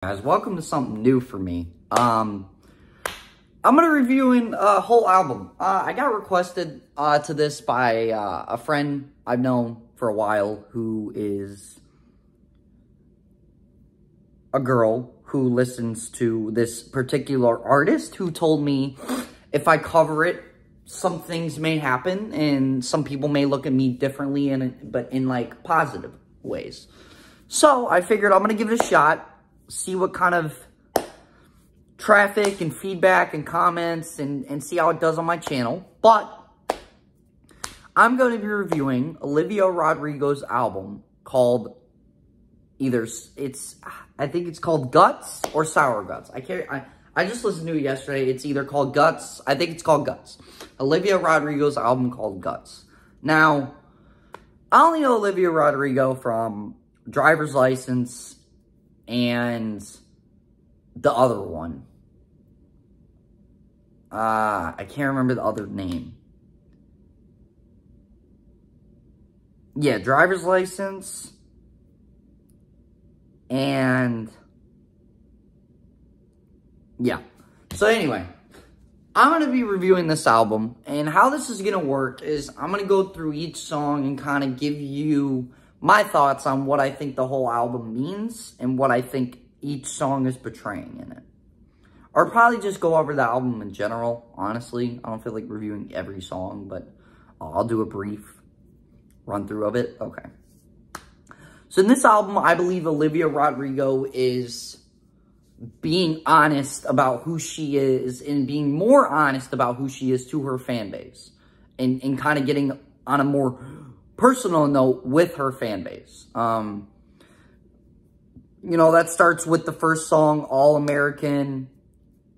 Guys, welcome to something new for me. I'm gonna be reviewing a whole album. I got requested to this by a friend I've known for a while who is a girl who listens to this particular artist, who told me if I cover it, some things may happen and some people may look at me differently, but in like positive ways. So I figured I'm gonna give it a shot. See what kind of traffic and feedback and comments and see how it does on my channel. But I'm going to be reviewing Olivia Rodrigo's album called I think it's called Guts or Sour Guts. I just listened to it yesterday. It's either called Guts. I think it's called Guts. Olivia Rodrigo's album called Guts. Now, I only know Olivia Rodrigo from Driver's License and the other one. I can't remember the other name. Yeah, Driver's License. And yeah. So anyway, I'm going to be reviewing this album. And how this is going to work is I'm going to go through each song and kind of give you my thoughts on what I think the whole album means and what I think each song is portraying in it. Or probably just go over the album in general, honestly. I don't feel like reviewing every song, but I'll do a brief run through of it. Okay. So in this album, I believe Olivia Rodrigo is being honest about who she is and being more honest about who she is to her fan base. And kind of getting on a more personal note with her fan base. You know, that starts with the first song, All American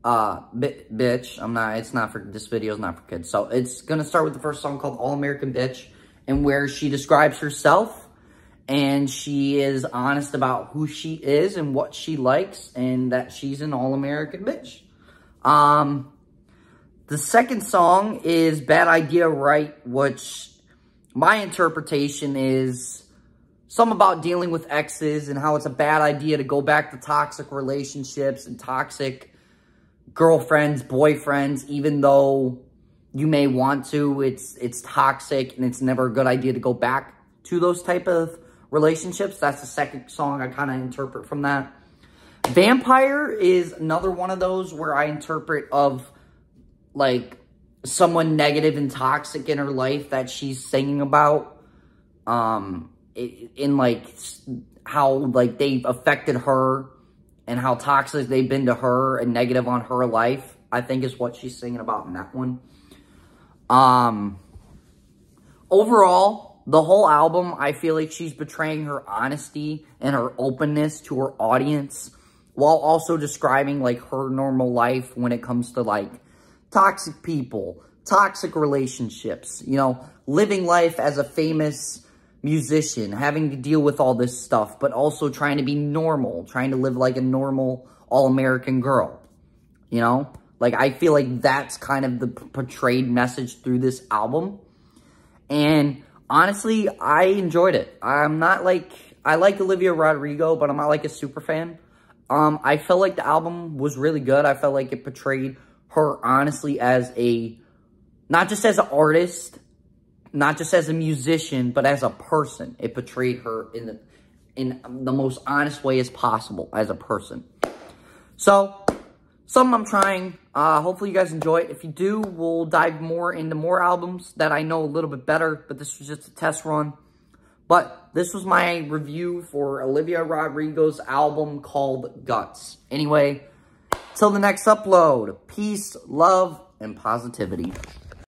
Bitch. It's not for, this video is not for kids. So it's going to start with the first song called All American Bitch, and where she describes herself and she is honest about who she is and what she likes and that she's an all-American bitch. The second song is Bad Idea Right, which my interpretation is something about dealing with exes and how it's a bad idea to go back to toxic relationships and toxic girlfriends, boyfriends, even though you may want to. It's toxic and it's never a good idea to go back to those type of relationships. That's the second song I kind of interpret from that. Vampire is another one of those where I interpret of like someone negative and toxic in her life that she's singing about, in like how like they've affected her and how toxic they've been to her and negative on her life, I think is what she's singing about in that one. Overall, the whole album, I feel like she's betraying her honesty and her openness to her audience, while also describing like her normal life when it comes to like toxic people, toxic relationships, you know, living life as a famous musician, having to deal with all this stuff, but also trying to be normal, trying to live like a normal all-American girl, you know? Like, I feel like that's kind of the portrayed message through this album. And honestly, I enjoyed it. I'm not like, I like Olivia Rodrigo, but I'm not like a super fan. I felt like the album was really good. I felt like it portrayed her honestly as a, not just as an artist, not just as a musician, but as a person. It portrayed her in the most honest way as possible as a person. So, something I'm trying. Hopefully you guys enjoy it. If you do, we'll dive more into more albums that I know a little bit better, but this was just a test run. But this was my review for Olivia Rodrigo's album called Guts. Anyway, till the next upload, peace, love, and positivity.